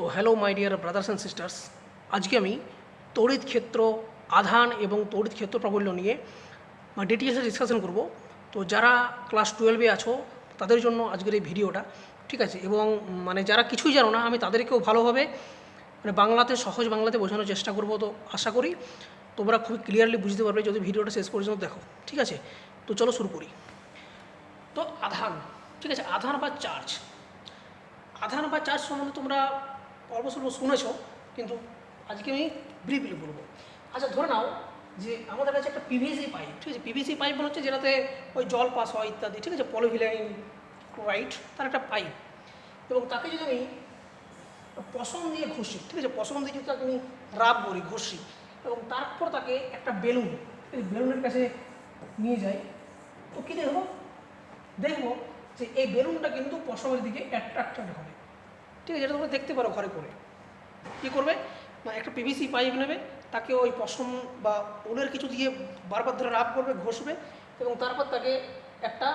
তো hello my dear brothers and sisters, আজকে আমি তড়িৎ ক্ষেত্র, আধান এবং তড়িৎ ক্ষেত্র প্রাবল্য নিয়ে ডিটেলসে ডিসকাশন করব। তো যারা ক্লাস 12-এ আছো তাদের জন্য আজকের এই ভিডিওটা, ঠিক আছে। এবং যারা কিছুই জানো না, আমি তাদেরকেও ভালোভাবে বাংলাতে, সহজ বাংলাতে বোঝানোর চেষ্টা করব। তো আশা করি তোমরা খুব ক্লিয়ারলি বুঝতে পারবে যদি ভিডিওটা শেষ পর্যন্ত দেখো, ঠিক আছে। তো চলো শুরু করি। তো আধান, ঠিক আছে, আধান বা চার্জ। আধান বা চার্জ সম্বন্ধে তোমরা অল্প স্বল্প শুনেছ, কিন্তু আজকে আমি ব্রিফলি বলবো। আচ্ছা, ধরে নাও যে আমাদের কাছে একটা পিভিসি পাইপ, ঠিক আছে। পিভিসি পাইপ মনে হচ্ছে যেটাতে ওই জল পাস হয় ইত্যাদি, ঠিক আছে, পলিভিনাইল ক্লোরাইড, তার একটা পাইপ। এবং তাকে যদি আমি পশম দিয়ে ঘষি, ঠিক আছে, পশম দিয়ে যদি তাকে আমি রাব করি, ঘষি, এবং তারপর তাকে একটা বেলুন, বেলুনের কাছে নিয়ে যাই, তো কী দেখবো? দেখবো যে এই বেলুনটা কিন্তু পশমের দিকে অ্যাট্রাক্টেড হবে, ঠিক আছে। যেটা তোমরা দেখতে পারো ঘরে করে। কী করবে না, একটা পিভিসি পাইপ নেবে, তাকে ওই পশম বা উলের কিছু দিয়ে বারবার ধরে রাব করবে, ঘষবে, এবং তারপর তাকে একটা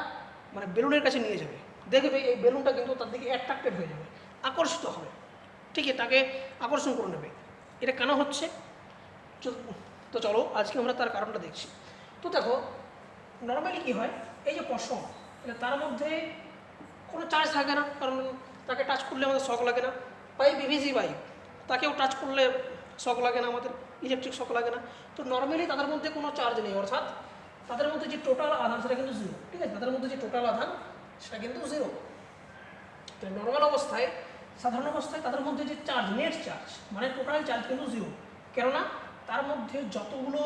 বেলুনের কাছে নিয়ে যাবে। দেখবে এই বেলুনটা কিন্তু তার দিকে অ্যাট্রাক্টেড হয়ে যাবে, আকর্ষিত হবে, ঠিক আছে, তাকে আকর্ষণ করে নেবে। এটা কেন হচ্ছে? তো চলো আজকে আমরা তার কারণটা দেখছি। তো দেখো, নর্মালি কী হয়, এই যে পশম, তার মধ্যে কোনো চার্জ থাকে না, কারণ তাকে টাচ করলে আমাদের শক লাগে না। পাইপ পিভিসি পাইপ, তাকেও টাচ করলে শক লাগে না, আমাদের ইলেকট্রিক শক লাগে না। তো নর্মালি তাদের মধ্যে কোনো চার্জ নেই, অর্থাৎ তাদের মধ্যে যে টোটাল আধান সেটা কিন্তু জিরো, ঠিক আছে। তাদের মধ্যে যে টোটাল আধান সেটা কিন্তু জিরো। তো নর্মাল অবস্থায়, সাধারণ অবস্থায় তাদের মধ্যে যে charge, net charge total charge কিন্তু জিরো। কেননা তার মধ্যে যতগুলো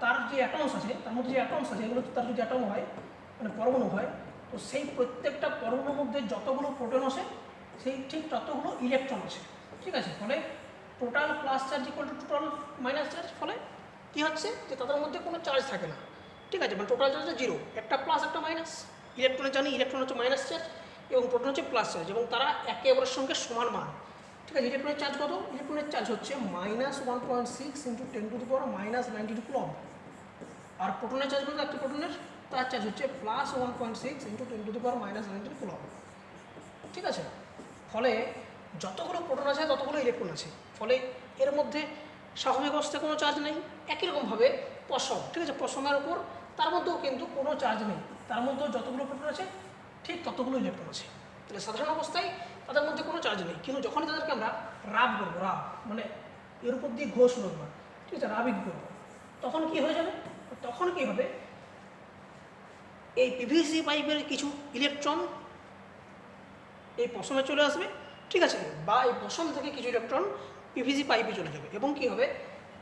তার যে অ্যাটমস আছে, তার মধ্যে যে অ্যাটমস আছে, এগুলো তার যদি অ্যাটম হয়, পরমাণু হয়, তো সেই প্রত্যেকটা পরমাণুর মধ্যে যতগুলো প্রোটন আছে, সেই ঠিক ততগুলো ইলেকট্রন আছে, ঠিক আছে। ফলে total plus charge equal to total minus charge. ফলে কী হচ্ছে যে তাদের মধ্যে কোনো চার্জ থাকে না, ঠিক আছে। টোটাল চার্জ জিরো, একটা প্লাস একটা মাইনাস। ইলেকট্রনে জানি ইলেকট্রন হচ্ছে মাইনাস চার্জ এবং প্রোটন হচ্ছে প্লাস চার্জ, এবং তারা একে অপরের সঙ্গে সমান মান, ঠিক আছে। ইলেকট্রনের চার্জ কত? ইলেকট্রনের চার্জ হচ্ছে -1.6 × 10⁻⁻92 কুলম্ব। আর প্রোটনের চার্জ কত? একটা প্রোটনের তার চার্জ হচ্ছে +1.6 × 10⁻⁻92 কুলম্ব, ঠিক আছে। ফলে যতগুলো প্রোটন আছে ততগুলো ইলেকট্রন আছে। ফলে এর মধ্যে স্বাভাবিক অবস্থায় কোনো চার্জ নেই। একই রকমভাবে পশম, ঠিক আছে, পশমের উপর তার মধ্যেও কিন্তু কোনো চার্জ নেই। তার মধ্যেও যতগুলো প্রোটন আছে ঠিক ততগুলো ইলেকট্রন আছে। তাহলে সাধারণ অবস্থায় তাদের মধ্যে কোনো চার্জ নেই। কিন্তু যখনই তাদেরকে আমরা রাব করবো, রাব এর উপর দিয়ে ঘোষ করবো, ঠিক আছে, রাবিক করবো, তখন কি হয়ে যাবে? তখন কি হবে? এই পিভিসি পাইপের কিছু ইলেকট্রন এই পশমে চলে আসবে, ঠিক আছে, বা এই পশম থেকে কিছু ইলেকট্রন পিভিসি পাইপে চলে যাবে। এবং কি হবে?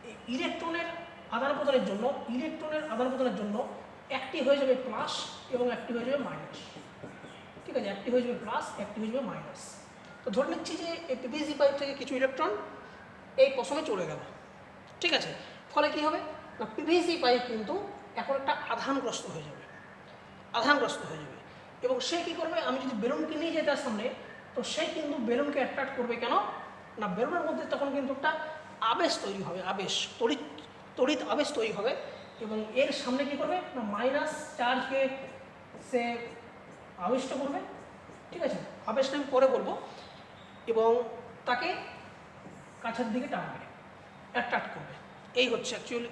এই ইলেকট্রনের আদান প্রদানের জন্য একটি হয়ে যাবে প্লাস এবং একটি হয়ে যাবে মাইনাস, ঠিক আছে। একটি হয়ে যাবে প্লাস, একটি হয়ে যাবে মাইনাস। তো ধরে নিচ্ছি যে এই পিভিসি পাইপ থেকে কিছু ইলেকট্রন এই পশমে চলে গেল, ঠিক আছে। ফলে কি হবে না, পিভিসি পাইপ কিন্তু এখন একটা আধানগ্রস্ত হয়ে যাবে, এবং সে কী করবে? আমি যদি বেলুনকে নিয়ে যাই তার সামনে, তো সে কিন্তু বেলুনকে অ্যাট্রাক্ট করবে। কেন না, বেলুনের মধ্যে তখন কিন্তু একটা আবেশ তৈরি হবে, আবেশ, তড়িৎ আবেশ তৈরি হবে। এবং এর সামনে কী করবে না, মাইনাস চার্জকে সে আবিষ্ট করবে, ঠিক আছে। আবেশটা আমি পরে বলবো। এবং তাকে কাছের দিকে টানবে, অ্যাট্রাক্ট করবে। এই হচ্ছে অ্যাকচুয়ালি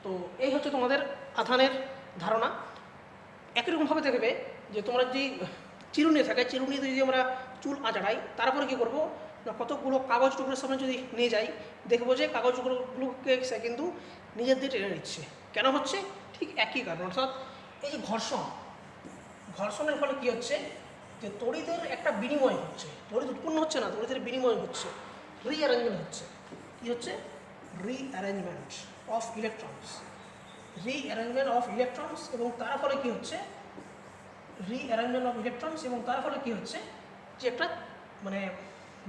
তো এই হচ্ছে তোমাদের আধানের ধারণা। একই রকমভাবে দেখবে যে তোমরা যদি চিরুনি থাকে, চিরুনিতে যদি আমরা চুল আঁচড়াই, তারপরে কী করবো না, কতগুলো কাগজ টুকরোর সামনে যদি নিয়ে যাই, দেখবো যে কাগজ টুকরোগুলোকে সে কিন্তু নিজের দিয়ে টেনে নিচ্ছে। কেন হচ্ছে? ঠিক একই কারণ, অর্থাৎ এই যে ঘর্ষণের ফলে কী হচ্ছে যে তড়িতের একটা বিনিময় হচ্ছে, তড়িৎ উৎপন্ন হচ্ছে না, তড়িতের বিনিময় হচ্ছে, রিঅ্যারেঞ্জমেন্ট হচ্ছে। কী হচ্ছে? রিঅ্যারেঞ্জমেন্ট অফ ইলেকট্রনস, এবং তার ফলে কী হচ্ছে? যে একটা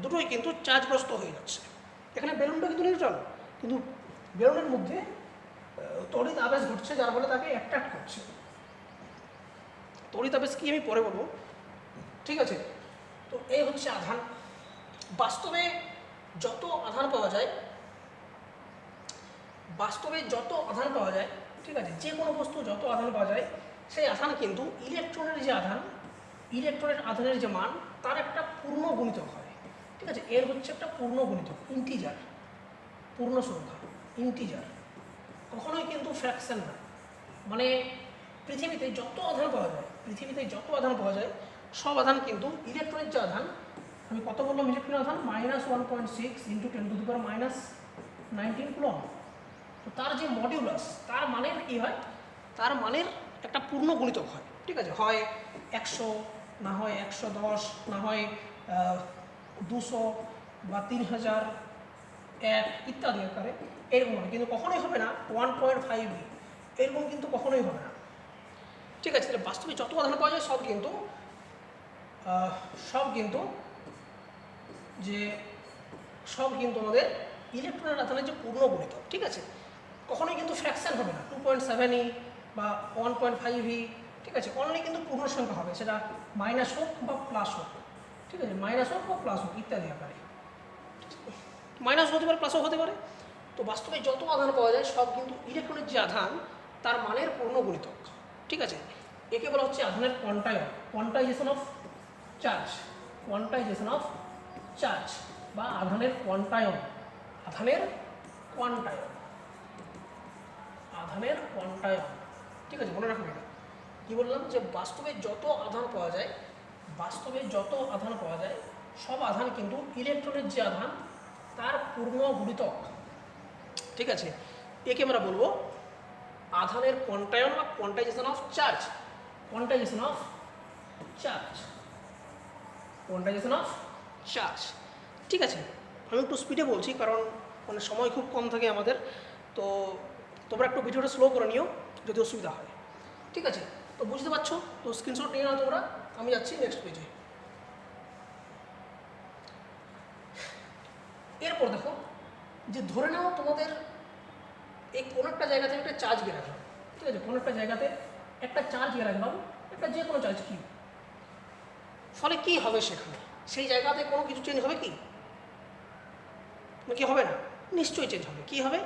দুটোই কিন্তু চার্জগ্রস্ত হয়ে যাচ্ছে। এখানে বেলুনটা কিন্তু নিউট্রাল, কিন্তু বেলুনের মধ্যে তড়িৎ আবেশ ঘটছে, যার ফলে তাকে অ্যাট্রাক্ট করছে। তড়িৎ আবেশ কি আমি পরে বলবো, ঠিক আছে। তো এই হচ্ছে আধান। বাস্তবে যত আধান পাওয়া যায়, ঠিক আছে, যে কোনো বস্তু যত আধান পাওয়া যায়, সেই আধান কিন্তু ইলেকট্রনের যে আধান, ইলেকট্রনের আধানের যে মান তার একটা পূর্ণ গুণিতক হয়, ঠিক আছে। এর হচ্ছে একটা পূর্ণ গুণিতক, ইন্টিজার, পূর্ণ সংখ্যা, ইন্টিজার, কখনোই কিন্তু ফ্র্যাকশন না। মানে পৃথিবীতে যত আধান পাওয়া যায়, পৃথিবীতে যত আধান পাওয়া যায় সব আধান কিন্তু ইলেকট্রনের যে আধান, আমি কত বললাম ইলেকট্রনের আধান, -1.6 × 10⁻19 কুলম্ব। তো তার যে মডিউলাস, তার মানের কী হয়, তার মানের একটা পূর্ণ গুণিতক হয়, ঠিক আছে। হয় 100, না হয় 110, না হয় 200 বা 3000, 1 ইত্যাদি আকারে এরকম হয়, কিন্তু কখনোই হবে না 1.5 এরকম, কিন্তু কখনোই হবে না, ঠিক আছে। তাহলে বাস্তবে যত আধান পাওয়া যায় সব কিন্তু আমাদের ইলেকট্রনের আধানের যে পূর্ণ গুণিতক, ঠিক আছে। কখনোই কিন্তু ফ্র্যাকশন হবে না 2.7 বা 1.5, ঠিক আছে। অনলি কিন্তু পূর্ণ সংখ্যা হবে, সেটা মাইনাস হোক বা প্লাস হোক, ঠিক আছে, মাইনাস হোক বা প্লাস হোক ইত্যাদি আকারে, মাইনাস হতে পারে প্লাসও হতে পারে। তো বাস্তবে যত আধান পাওয়া যায় সব কিন্তু ইলেকট্রনের যে আধান তার মানের পূর্ণ গুণিতক, ঠিক আছে। একে বলা হচ্ছে আধানের কোয়ান্টায়ন, quantisation of charge, quantisation of charge বা আধানের কোয়ান্টায়ন, আধানের কোয়ান্টায়ন, আধানের কোয়ান্টায়ন, ঠিক আছে। মনে রাখবেন এটা কী বললাম, যে বাস্তবে যত আধান পাওয়া যায়, বাস্তবে যত আধান পাওয়া যায় সব আধান কিন্তু ইলেকট্রনের যে আধান তার পূর্ণ গুণিতক, ঠিক আছে। একে আমরা বলবো আধানের কোয়ান্টায়ন বা quantisation of charge, quantisation of charge, quantisation of charge, ঠিক আছে। আমি একটু স্পিডে বলছি কারণ মানে সময় খুব কম থাকে আমাদের, তো তোমরা একটু ভিডিওটা স্লো করে নিও যদি অসুবিধা হয়, ঠিক আছে। তো বুঝতে পারছো, তো স্ক্রিনশট নিয়ে নাও তোমরা, আমি যাচ্ছি নেক্সট পেজে। এরপর দেখো, যে ধরে নাও তোমাদের এই কোনো একটা জায়গাতে একটা চার্জ গিয়ে রাখলাম, ঠিক আছে, কোনো একটা জায়গাতে একটা চার্জ গিয়ে রাখলাম, একটা যে কোনো চার্জ কি, ফলে কি হবে সেখানে, সেই জায়গাতে কোনো কিছু চেঞ্জ হবে কি, কি হবে না, নিশ্চয়ই চেঞ্জ হবে। কি হবে,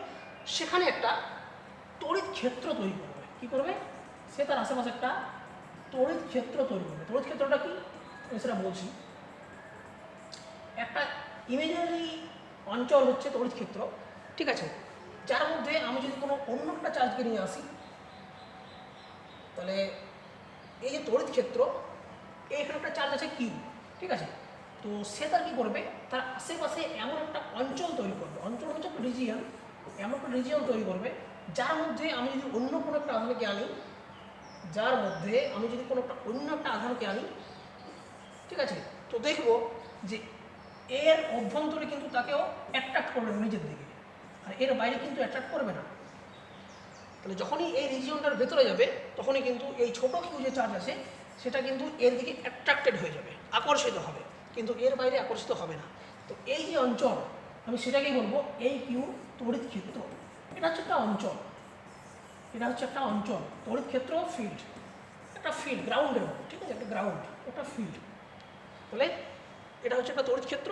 সেখানে একটা তড়িৎ ক্ষেত্র তৈরি করবে, কি করবে, সে তার আশেপাশে একটা তড়িৎ ক্ষেত্র তৈরি করবে। তড়িৎ ক্ষেত্রটা কি আমি সেটা বলছি, একটা ইমেজিনারি অঞ্চল হচ্ছে তড়িৎ ক্ষেত্র, ঠিক আছে, যার মধ্যে আমি যদি কোনো অন্য একটা চার্জকে নিয়ে আসি, তাহলে এই যে তড়িৎ ক্ষেত্র, এইখানে একটা চার্জ আছে কিউ, ঠিক আছে। তো সে তার কী করবে, তার আশেপাশে এমন একটা অঞ্চল তৈরি করবে, অঞ্চল হচ্ছে একটা রিজিয়ন, এমন একটা রিজিয়ন তৈরি করবে যার মধ্যে আমি যদি অন্য কোনো একটা আধানকে আনি, যার মধ্যে আমি যদি কোনো একটা অন্য একটা আধানকে আনি, ঠিক আছে, তো দেখব যে এর অভ্যন্তরে কিন্তু তাকেও অ্যাট্রাক্ট করবে নিজের দিকে, আর এর বাইরে কিন্তু অ্যাট্রাক্ট করবে না। তাহলে যখনই এই রিজিয়নটার ভেতরে যাবে তখনই কিন্তু এই ছোটো কিউ যে চার্জ আছে সেটা কিন্তু এর দিকে অ্যাট্রাক্টেড হয়ে যাবে, আকর্ষিত হবে, কিন্তু এর বাইরে আকর্ষিত হবে না। তো এই যে অঞ্চল, আমি সেটাকেই বলবো এই কিউ তড়িৎ ক্ষেত্র। এটা হচ্ছে একটা অঞ্চল, এটা হচ্ছে একটা অঞ্চল, তড়িৎ ক্ষেত্র ফিল্ড, একটা ফিল্ড গ্রাউন্ডের মতো, ঠিক আছে, একটা গ্রাউন্ড, একটা ফিল্ড। তাহলে এটা হচ্ছে একটা তড়িৎ ক্ষেত্র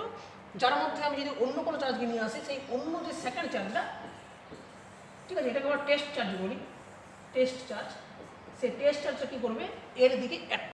যার মধ্যে আমি যদি অন্য কোনো চার্জকে নিয়ে আসি, সেই অন্য যে সেকেন্ড চার্জটা, ঠিক আছে, এটাকে আমরা টেস্ট চার্জ বলি, টেস্ট চার্জ, সেই টেস্ট চার্জটা কী করবে, এর দিকে